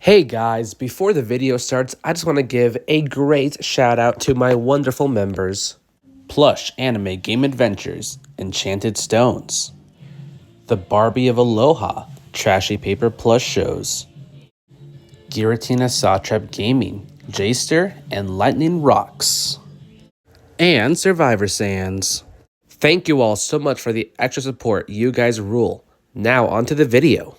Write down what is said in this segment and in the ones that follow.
Hey guys, before the video starts, I just want to give a great shout out to my wonderful members. Plush Anime Game Adventures, Enchanted Stones, The Barbie of Aloha, Trashy Paper Plush Shows, Giratina Sawtrap Gaming, Jster, and Lightning Rocks, and Survivor Sands. Thank you all so much for the extra support. You guys rule. Now onto the video.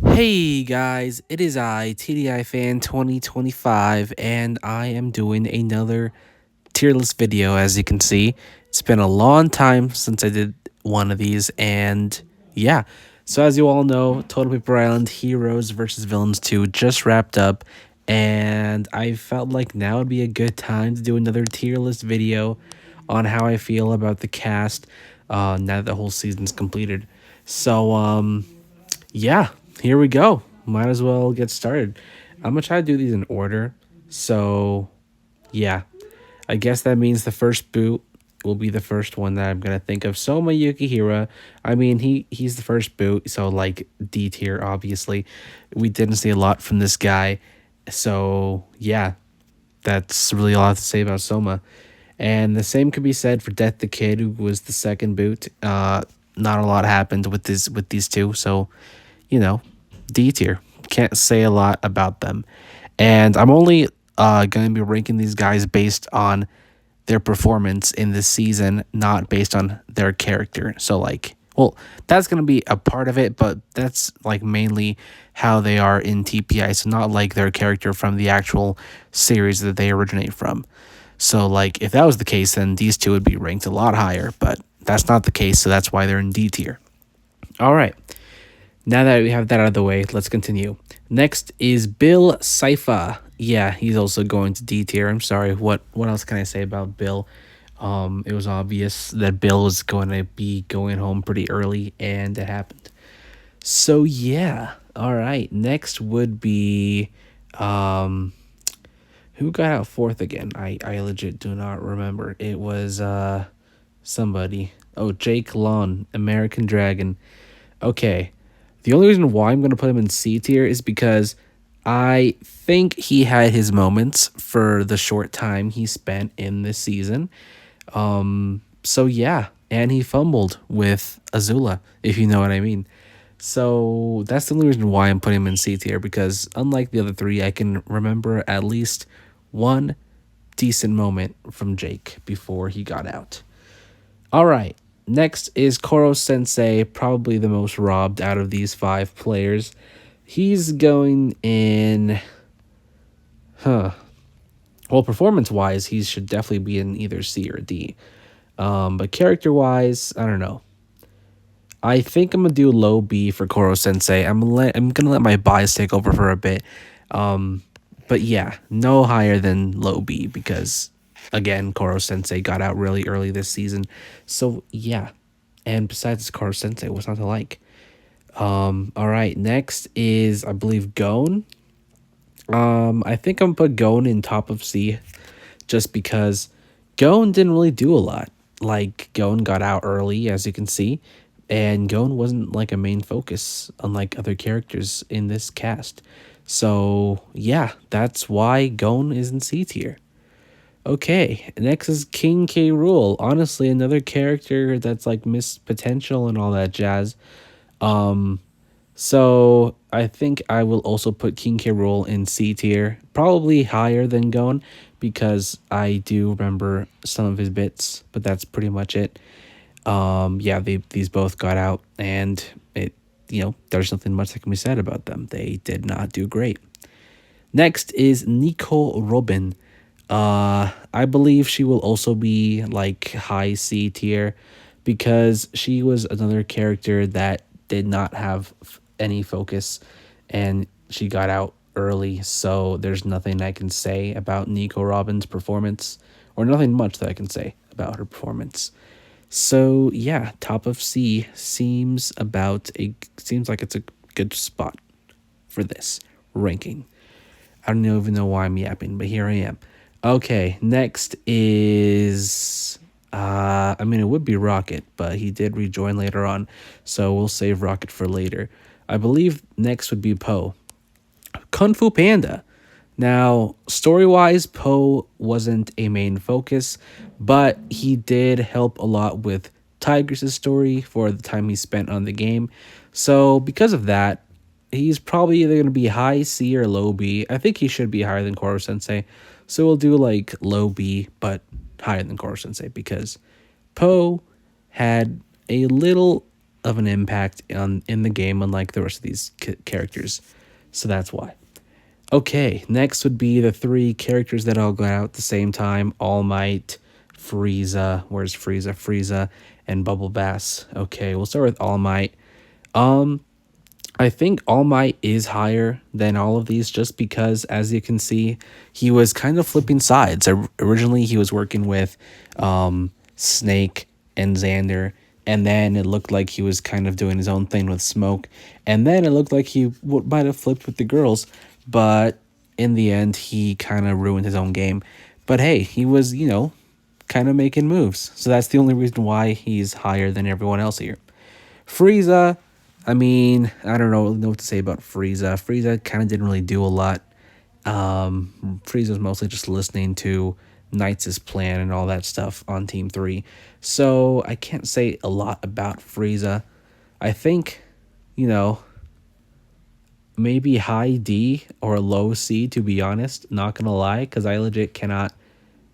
Hey guys, it is I, TDI Fan 2025, and I am doing another tier list video. As you can see, it's been a long time since I did one of these, and yeah. So as you all know, Total Paper Island Heroes vs. Villains 2 just wrapped up, and I felt like now would be a good time to do another tier list video on how I feel about the cast now that the whole season's completed. So, yeah, here we go. Might as well get started. I'm gonna try to do these in order. So, yeah, I guess that means the first boot will be the first one that I'm gonna think of. Soma Yukihira. I mean, he's the first boot, so like D tier. Obviously, we didn't see a lot from this guy. So yeah, that's really all I have to say about Soma. And the same could be said for Death the Kid, who was the second boot. Not a lot happened with these two, so you know, D tier. Can't say a lot about them. And I'm only going to be ranking these guys based on their performance in this season, not based on their character. So like, well, that's going to be a part of it, but that's like mainly how they are in TPI. So not like their character from the actual series that they originate from. So like, if that was the case, then these two would be ranked a lot higher, but that's not the case. So that's why they're in D tier. All right. Now that we have that out of the way, let's continue. Next is Bill Saifa. Yeah, he's also going to D tier. I'm sorry. What else can I say about Bill? It was obvious that Bill was going to be going home pretty early, and it happened. So yeah. All right. Next would be who got out fourth again? I legit do not remember. It was somebody. Oh, Jake Long, American Dragon. Okay. The only reason why I'm going to put him in C tier is because I think he had his moments for the short time he spent in this season. So yeah, and he fumbled with Azula, if you know what I mean. So that's the only reason why I'm putting him in C tier, because unlike the other three, I can remember at least one decent moment from Jake before he got out. All right. Next is Koro Sensei, probably the most robbed out of these five players. He's going in... Well, performance-wise, he should definitely be in either C or D. But character-wise, I don't know. I think I'm going to do low B for Koro Sensei. I'm going to let my bias take over for a bit. But yeah, no higher than low B because... Again, Koro Sensei got out really early this season. So, yeah. And besides Koro Sensei, what's not to like? All right. Next is, I believe, Gon. I think I'm going to put Gon in top of C just because Gon didn't really do a lot. Like, Gon got out early, as you can see. And Gon wasn't, like, a main focus, unlike other characters in this cast. So, yeah, that's why Gon is in C tier. Okay, next is King K. Rool. Honestly, another character that's like missed potential and all that jazz. So I think I will also put King K. Rool in C tier, probably higher than Gon, because I do remember some of his bits, but that's pretty much it. Yeah, these both got out, and there's nothing much that can be said about them. They did not do great. Next is Nico Robin. I believe she will also be like high C tier because she was another character that did not have any focus and she got out early. So there's nothing I can say about Nico Robin's performance, or nothing much that I can say about her performance. So yeah, top of C seems like it's a good spot for this ranking. I don't even know why I'm yapping, but here I am. Okay, next is... it would be Rocket, but he did rejoin later on, so we'll save Rocket for later. I believe next would be Poe. Kung Fu Panda. Now, story wise, Poe wasn't a main focus, but he did help a lot with Tigress' story for the time he spent on the game. So, because of that, he's probably either going to be high C or low B. I think he should be higher than Koro Sensei. So, we'll do like low B, but higher than Koro Sensei because Poe had a little of an impact in the game, unlike the rest of these characters. So, that's why. Okay, next would be the three characters that all got out at the same time: All Might, Frieza. Where's Frieza? Frieza and Bubble Bass. Okay, we'll start with All Might. Um, I think All Might is higher than all of these just because, as you can see, he was kind of flipping sides. Originally, he was working with Snake and Xander, and then it looked like he was kind of doing his own thing with Smoke, and then it looked like he might have flipped with the girls, but in the end, he kind of ruined his own game. But hey, he was, kind of making moves. So that's the only reason why he's higher than everyone else here. Frieza, I mean, I don't know what to say about Frieza. Frieza kind of didn't really do a lot. Frieza's mostly just listening to Knights' plan and all that stuff on Team 3. So I can't say a lot about Frieza. I think, you know, maybe high D or low C, to be honest. Not going to lie, because I legit cannot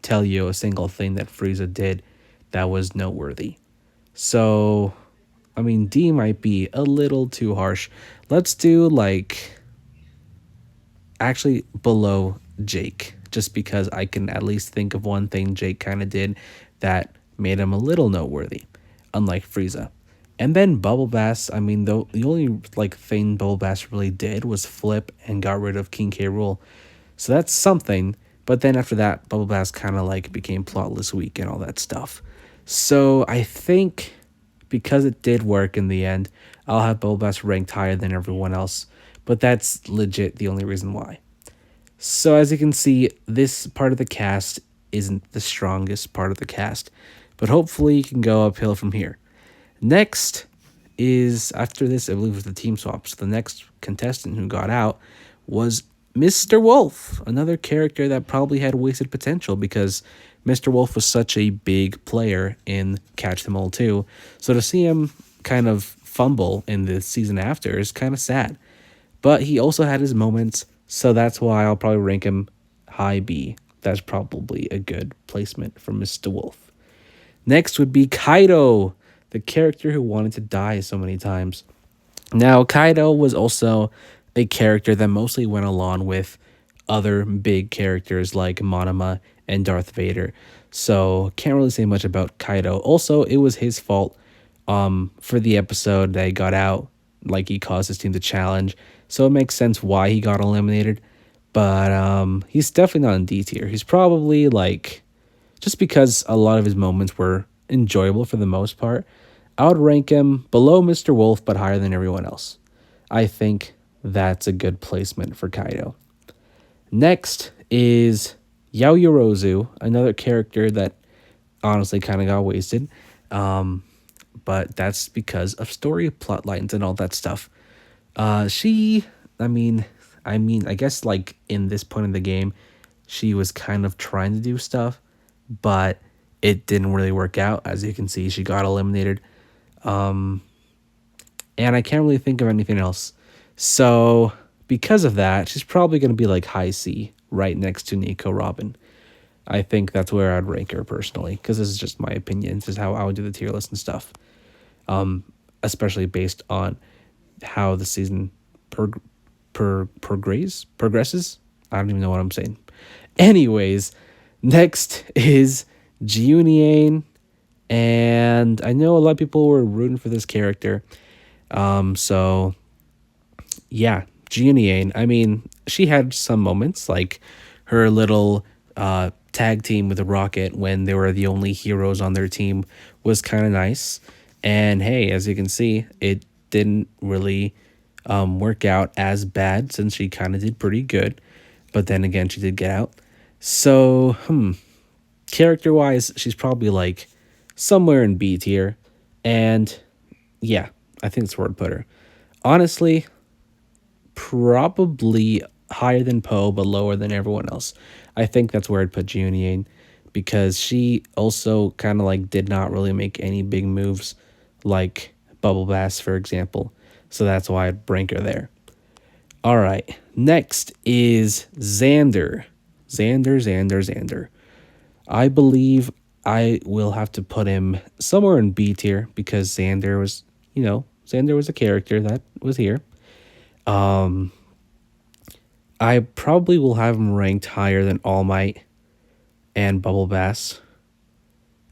tell you a single thing that Frieza did that was noteworthy. So, I mean, D might be a little too harsh. Let's do like actually below Jake, just because I can at least think of one thing Jake kind of did that made him a little noteworthy, unlike Frieza. And then Bubble Bass, I mean, the only like thing Bubble Bass really did was flip and got rid of King K. Rool. So that's something. But then after that, Bubble Bass kind of like became plotless weak and all that stuff. So I think because it did work in the end, I'll have Bubble Bass ranked higher than everyone else. But that's legit the only reason why. So as you can see, this part of the cast isn't the strongest part of the cast, but hopefully you can go uphill from here. Next is, after this, I believe it was the team swaps. The next contestant who got out was Mr. Wolf, another character that probably had wasted potential because Mr. Wolf was such a big player in Catch Them All 2. So to see him kind of fumble in the season after is kind of sad. But he also had his moments, so that's why I'll probably rank him high B. That's probably a good placement for Mr. Wolf. Next would be Kaido, the character who wanted to die so many times. Now, Kaido was also a character that mostly went along with other big characters like Monoma and Darth Vader. So, can't really say much about Kaido. Also, it was his fault for the episode that he got out. Like, he caused his team to challenge. So, it makes sense why he got eliminated. But he's definitely not in D tier. He's probably like, just because a lot of his moments were enjoyable for the most part, I would rank him below Mr. Wolf, but higher than everyone else. I think that's a good placement for Kaido. Next is Yaoyorozu, another character that honestly kind of got wasted. But that's because of story plot lines and all that stuff. She, I guess like in this point in the game, she was kind of trying to do stuff, but it didn't really work out. As you can see, she got eliminated. And I can't really think of anything else. So because of that, she's probably going to be like high C, right next to Nico Robin. I think that's where I'd rank her personally, because this is just my opinion. This is how I would do the tier list and stuff. Especially based on how the season progresses. I don't even know what I'm saying. Anyways, next is Jiuniane, and I know a lot of people were rooting for this character. So yeah, Jiuniane. I mean, she had some moments like her little tag team with the Rocket when they were the only heroes on their team was kind of nice. And hey, as you can see, it didn't really work out as bad since she kind of did pretty good. But then again, she did get out. So, character-wise, she's probably like somewhere in B tier. And yeah, I think that's where I'd put her. Honestly, probably higher than Poe, but lower than everyone else. I think that's where I'd put Junior, because she also kind of like did not really make any big moves like Bubble Bass, for example. So that's why I'd rank her there. All right. Next is Xander. Xander. I believe I will have to put him somewhere in B tier because Xander was a character that was here. I probably will have him ranked higher than All Might and Bubble Bass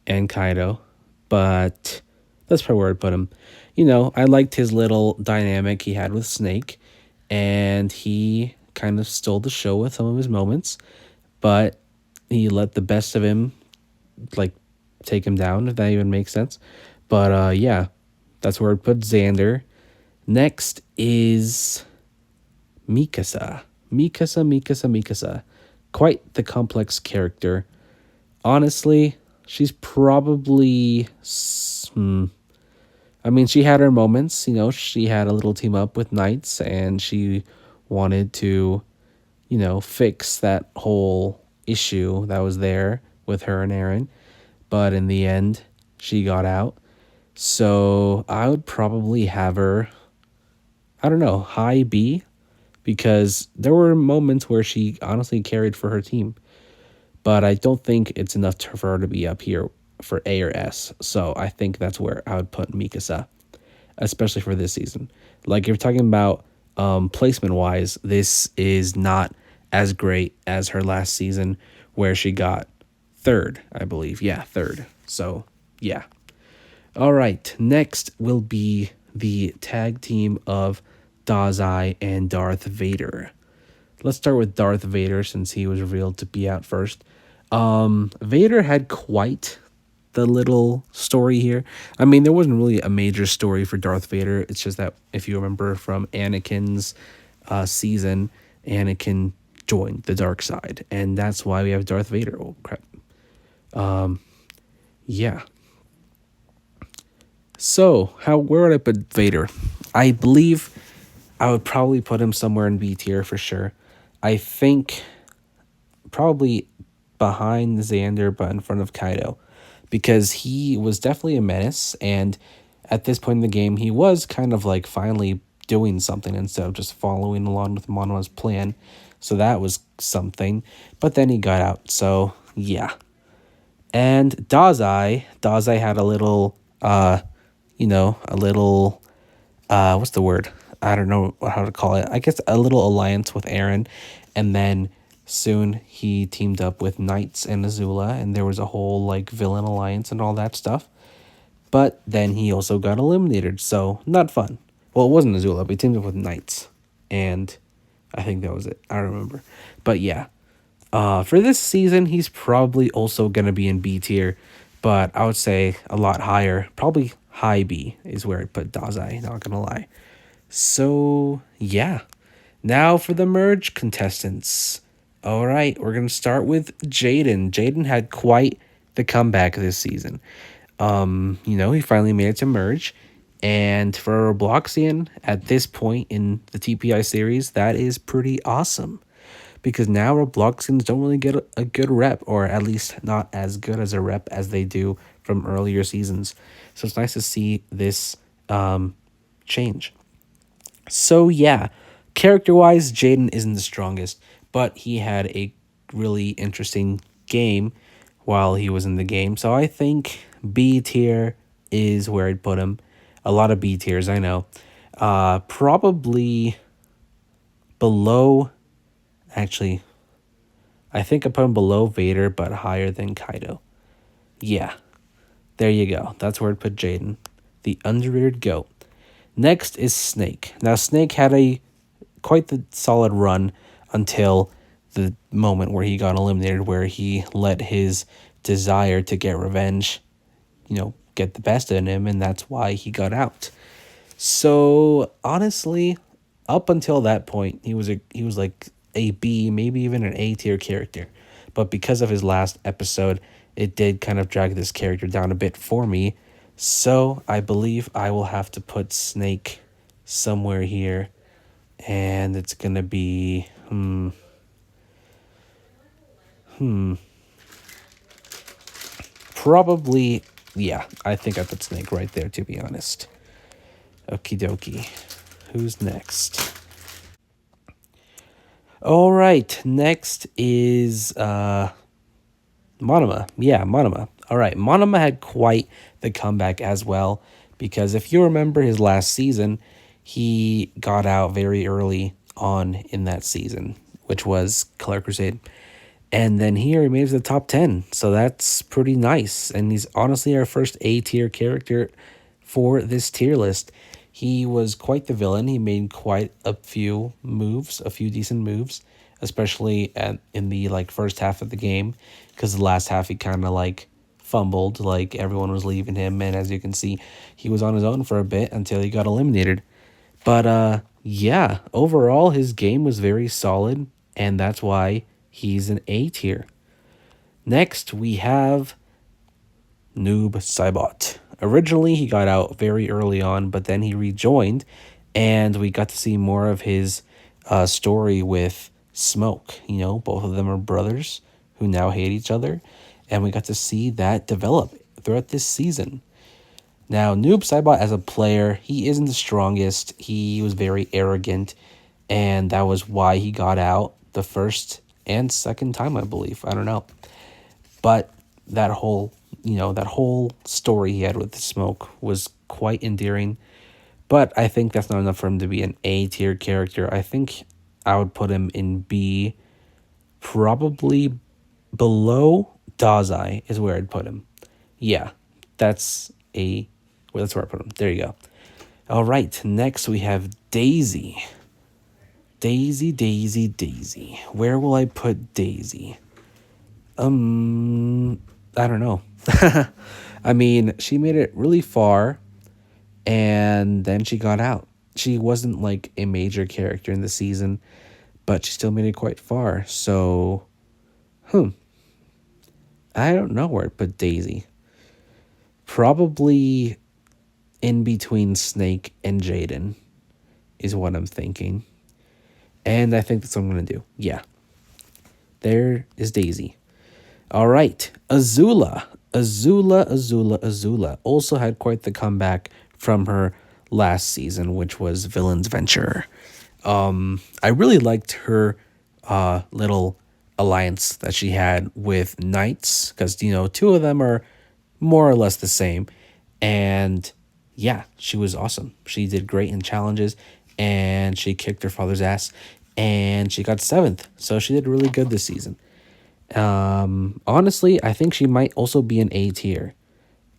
and Kaido, but that's probably where I'd put him. I liked his little dynamic he had with Snake, and he kind of stole the show with some of his moments, but he let the best of him, like, take him down, if that even makes sense. But yeah, that's where I'd put Xander. Next is Mikasa. Mikasa. Quite the complex character. Honestly, she's probably. I mean, she had her moments. She had a little team up with Knights, and she wanted to, fix that whole issue that was there with her and Aaron. But in the end, she got out. So I would probably have her, I don't know, high B, because there were moments where she honestly carried for her team. But I don't think it's enough for her to be up here for A or S. So I think that's where I would put Mikasa, especially for this season. Like, if you're talking about placement wise, this is not as great as her last season where she got third, I believe. Yeah, third. So, yeah. All right. Next will be the tag team of Dazai and Darth Vader. Let's start with Darth Vader since he was revealed to be out first. Vader had quite the little story here. I mean, there wasn't really a major story for Darth Vader. It's just that if you remember from Anakin's season, Anakin joined the dark side, and that's why we have Darth Vader. Oh crap. Yeah. So where would I put Vader? I believe I would probably put him somewhere in B tier for sure. I think probably behind Xander, but in front of Kaido, because he was definitely a menace, and at this point in the game, he was kind of like finally doing something instead of just following along with Monoa's plan. So that was something, but then he got out. So yeah, and Dazai had a little, a little, what's the word? I don't know how to call it. I guess a little alliance with Aaron, and then soon he teamed up with Knights and Azula, and there was a whole like villain alliance and all that stuff. But then he also got eliminated, so not fun. Well, it wasn't Azula, but he teamed up with Knights, and I think that was it. I don't remember, but yeah. For this season, he's probably also gonna be in B tier, but I would say a lot higher. Probably high B is where I put Dazai. Not gonna lie. So yeah. Now for the merge contestants. All right, we're gonna start with Jaden. Jaden had quite the comeback this season. He finally made it to merge, and for Robloxian at this point in the TPI series, that is pretty awesome, because now Robloxians don't really get a good rep, or at least not as good as a rep as they do from earlier seasons. So it's nice to see this change. So yeah, character-wise, Jaden isn't the strongest, but he had a really interesting game while he was in the game. So I think B tier is where I'd put him. A lot of B tiers, I know. Probably below, actually, I think I put him below Vader, but higher than Kaido. Yeah, there you go. That's where I'd put Jaden, the underrated GOAT. Next is Snake. Now, Snake had quite the solid run until the moment where he got eliminated, where he let his desire to get revenge, get the best in him, and that's why he got out. So honestly, up until that point, he was like a B, maybe even an A tier character. But because of his last episode, it did kind of drag this character down a bit for me. So I believe I will have to put Snake somewhere here. And it's going to be, probably, yeah, I think I put Snake right there, to be honest. Okie dokie. Who's next? All right, next is Monoma. Yeah, Monoma. All right, Monoma had quite the comeback as well, because if you remember his last season, he got out very early on in that season, which was Color Crusade. And then here he made it to the top 10. So that's pretty nice. And he's honestly our first A tier character for this tier list. He was quite the villain. He made quite a few moves, a few decent moves, especially in the like first half of the game, because the last half he kind of like fumbled, like everyone was leaving him, and as you can see, he was on his own for a bit until he got eliminated. But yeah, overall his game was very solid, and that's why he's an A tier. Next, we have Noob Saibot. Originally, he got out very early on, but then he rejoined, and we got to see more of his story with Smoke. You know, both of them are brothers who now hate each other, and we got to see that develop throughout this season. Now, Noob Saibot as a player, he isn't the strongest. He was very arrogant, and that was why he got out the first and second time, I believe. I don't know. But that whole, that whole story he had with the Smoke was quite endearing. But I think that's not enough for him to be an A tier character. I think I would put him in B, probably below Dazai is where I'd put him. Yeah, that's that's where I put him. There you go. All right, next we have Daisy. Daisy, Daisy, Daisy. Where will I put Daisy? I don't know. I mean, she made it really far, and then she got out. She wasn't like a major character in the season, but she still made it quite far. So, I don't know where to put Daisy. Probably in between Snake and Jaden is what I'm thinking. And I think that's what I'm going to do. Yeah. There is Daisy. All right. Azula. Azula also had quite the comeback from her last season, which was Villain's Venture. I really liked her little alliance that she had with Knights, because, two of them are more or less the same. And yeah, she was awesome. She did great in challenges, and she kicked her father's ass, and she got 7th. So she did really good this season. Honestly, I think she might also be an A tier.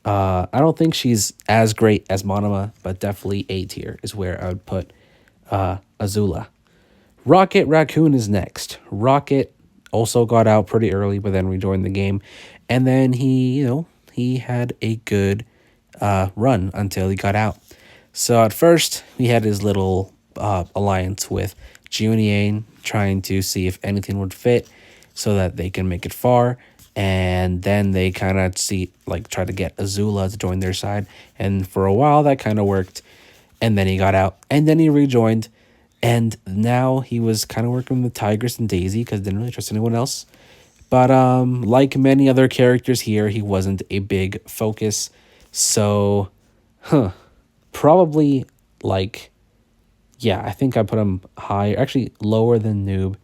I don't think she's as great as Monoma, but definitely A tier is where I would put Azula. Rocket Raccoon is next. Rocket also got out pretty early, but then rejoined the game. And then he had a good run until he got out. So at first, he had his little alliance with Junien, trying to see if anything would fit so that they can make it far. And then they kind of try to get Azula to join their side. And for a while, that kind of worked. And then he got out. And then he rejoined. And now he was kind of working with Tigress and Daisy because didn't really trust anyone else. But like many other characters here, he wasn't a big focus. So, probably I think I put him higher, actually lower than Noob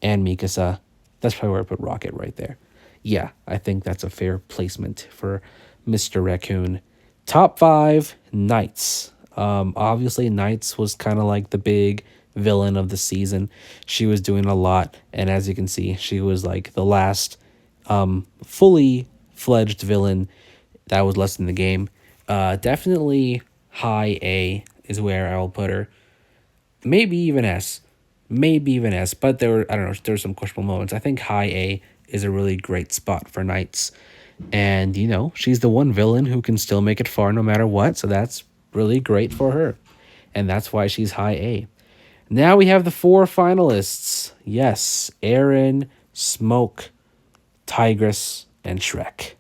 and Mikasa. That's probably where I put Rocket right there. Yeah, I think that's a fair placement for Mr. Raccoon. Top 5, Knights. Obviously, Knights was kind of like the big villain of the season. She was doing a lot, and as you can see, she was like the last fully fledged villain that was left in the game. Definitely high A is where I'll put her. Maybe even S. But there were some questionable moments. I think high A is a really great spot for Knights. And, she's the one villain who can still make it far no matter what, so that's really great for her. And that's why she's high A. Now we have the 4 finalists. Yes, Aaron, Smoke, Tigress, and Shrek.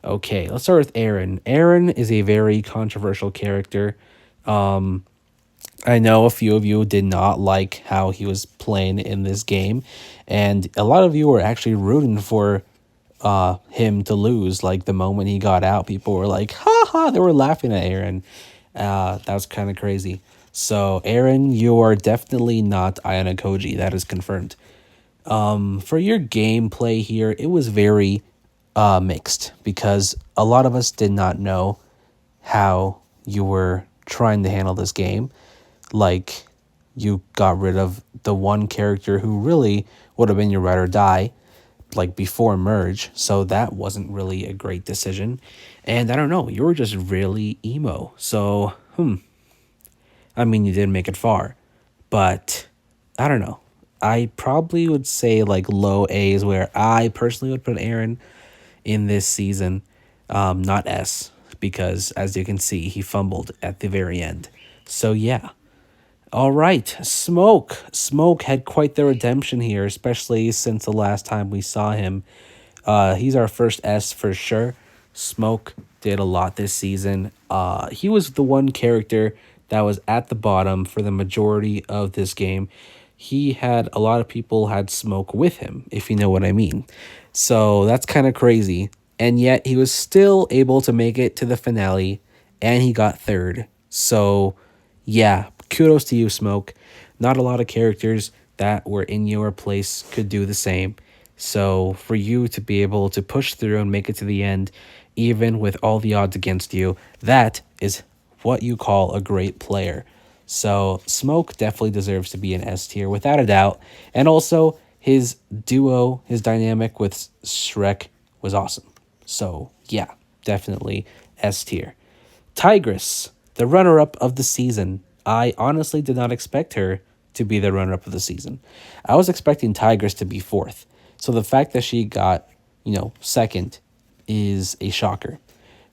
Okay, let's start with Aaron. Aaron is a very controversial character. I know a few of you did not like how he was playing in this game, and a lot of you were actually rooting for him to lose. Like the moment he got out, people were like, "Ha ha!" They were laughing at Aaron. That was kind of crazy. So, Aaron, you are definitely not Ayana Koji. That is confirmed. For your gameplay here, it was very mixed because a lot of us did not know how you were trying to handle this game. Like, you got rid of the one character who really would have been your ride or die, like before merge. So that wasn't really a great decision. And I don't know, you were just really emo. So, I mean, you did make it far, but I don't know. I probably would say like low A is where I personally would put Aaron in this season, not S, because as you can see, he fumbled at the very end. So yeah. All right, Smoke. Smoke had quite the redemption here, especially since the last time we saw him. He's our first S for sure. Smoke did a lot this season. He was the one character that was at the bottom for the majority of this game. He had a lot of people had Smoke with him, if you know what I mean. So that's kind of crazy. And yet he was still able to make it to the finale, and he got third. So yeah, kudos to you, Smoke. Not a lot of characters that were in your place could do the same. So for you to be able to push through and make it to the end, even with all the odds against you, that is what you call a great player. So Smoke definitely deserves to be an S tier without a doubt. And also his duo, his dynamic with Shrek was awesome. So yeah, definitely S tier. Tigress, the runner up of the season. I honestly did not expect her to be the runner up of the season. I was expecting Tigress to be fourth. So the fact that she got, second is a shocker.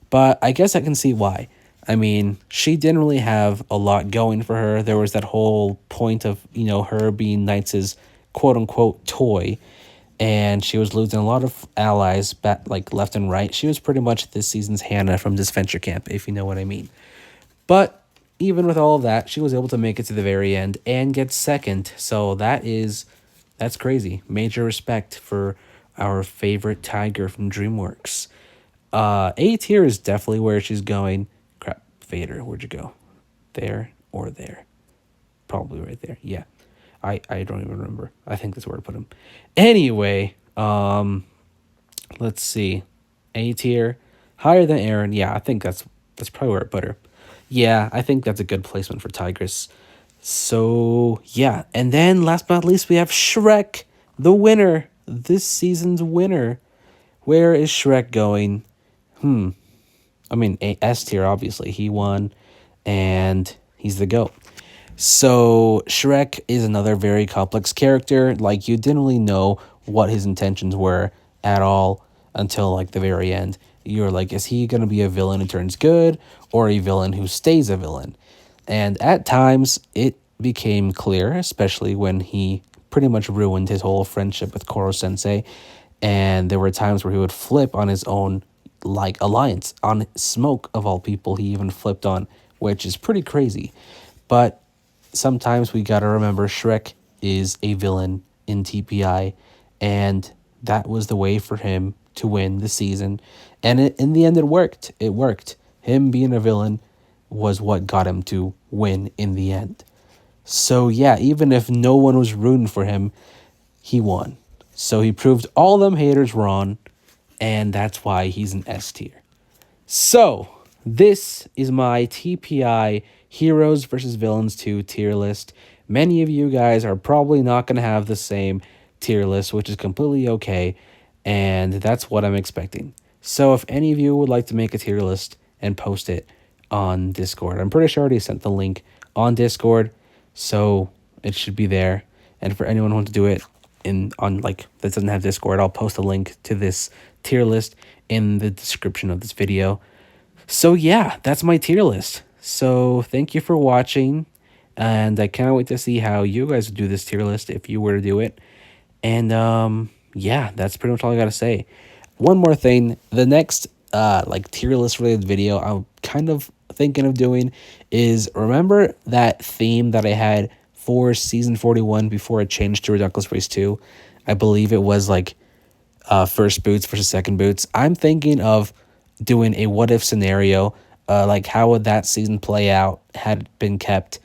But I guess I can see why. I mean, she didn't really have a lot going for her. There was that whole point of, her being Knight's quote unquote toy, and she was losing a lot of allies back, like left and right. She was pretty much this season's Hannah from this Venture Camp, if you know what I mean. But even with all of that, she was able to make it to the very end and get second. So that's crazy. Major respect for our favorite tiger from DreamWorks. A tier is definitely where she's going. Crap, Vader, where'd you go? There or there? Probably right there. Yeah. I don't even remember. I think that's where I put him. Anyway, let's see. A tier, higher than Aaron. Yeah, I think that's probably where I put her. Yeah, I think that's a good placement for Tigress. So yeah, and then last but not least, we have Shrek, the winner, this season's winner. Where is Shrek going? I mean, S tier, obviously. He won, and he's the GOAT. So Shrek is another very complex character. Like, you didn't really know what his intentions were at all until like the very end. You're like, is he gonna be a villain who turns good, or a villain who stays a villain? And at times it became clear, especially when he pretty much ruined his whole friendship with Koro Sensei. And there were times where he would flip on his own like alliance, on Smoke of all people. He even flipped on, which is pretty crazy. But sometimes we gotta remember Shrek is a villain in TPI, and that was the way for him to win the season. And in the end, it worked. It worked. Him being a villain was what got him to win in the end. So yeah, even if no one was rooting for him, he won. So he proved all them haters wrong, and that's why he's an S tier. So, this is my TPI Heroes versus Villains 2 tier list. Many of you guys are probably not going to have the same tier list, which is completely okay, and that's what I'm expecting. So, if any of you would like to make a tier list and post it on Discord, I'm pretty sure I already sent the link on Discord, so it should be there. And for anyone who wants to do it that doesn't have Discord, I'll post a link to this tier list in the description of this video. So yeah, that's my tier list. So thank you for watching, and I can't wait to see how you guys do this tier list if you were to do it. And yeah, that's pretty much all I gotta say. One more thing, the next tier list related video, I'm kind of thinking of doing is, remember that theme that I had for season 41 before it changed to Ridiculous Race 2? I believe it was like first boots versus second boots. I'm thinking of doing a what if scenario, like how would that season play out had it been kept.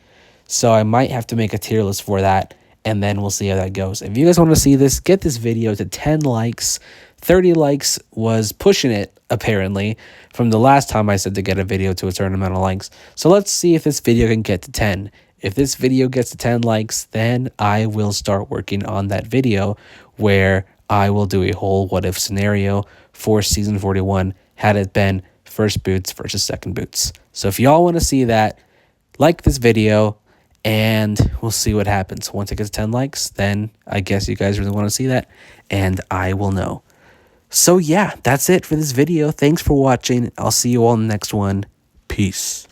So I might have to make a tier list for that, and then we'll see how that goes. If you guys want to see this, get this video to 10 likes. 30 likes was pushing it, apparently, from the last time I said to get a video to a certain amount of likes. So let's see if this video can get to 10. If this video gets to 10 likes, then I will start working on that video where I will do a whole what if scenario for season 41 had it been first boots versus second boots. So if y'all want to see that, like this video, and we'll see what happens. Once it gets 10 likes, then I guess you guys really want to see that, and I will know. So yeah, that's it for this video. Thanks for watching. I'll see you all in the next one. Peace.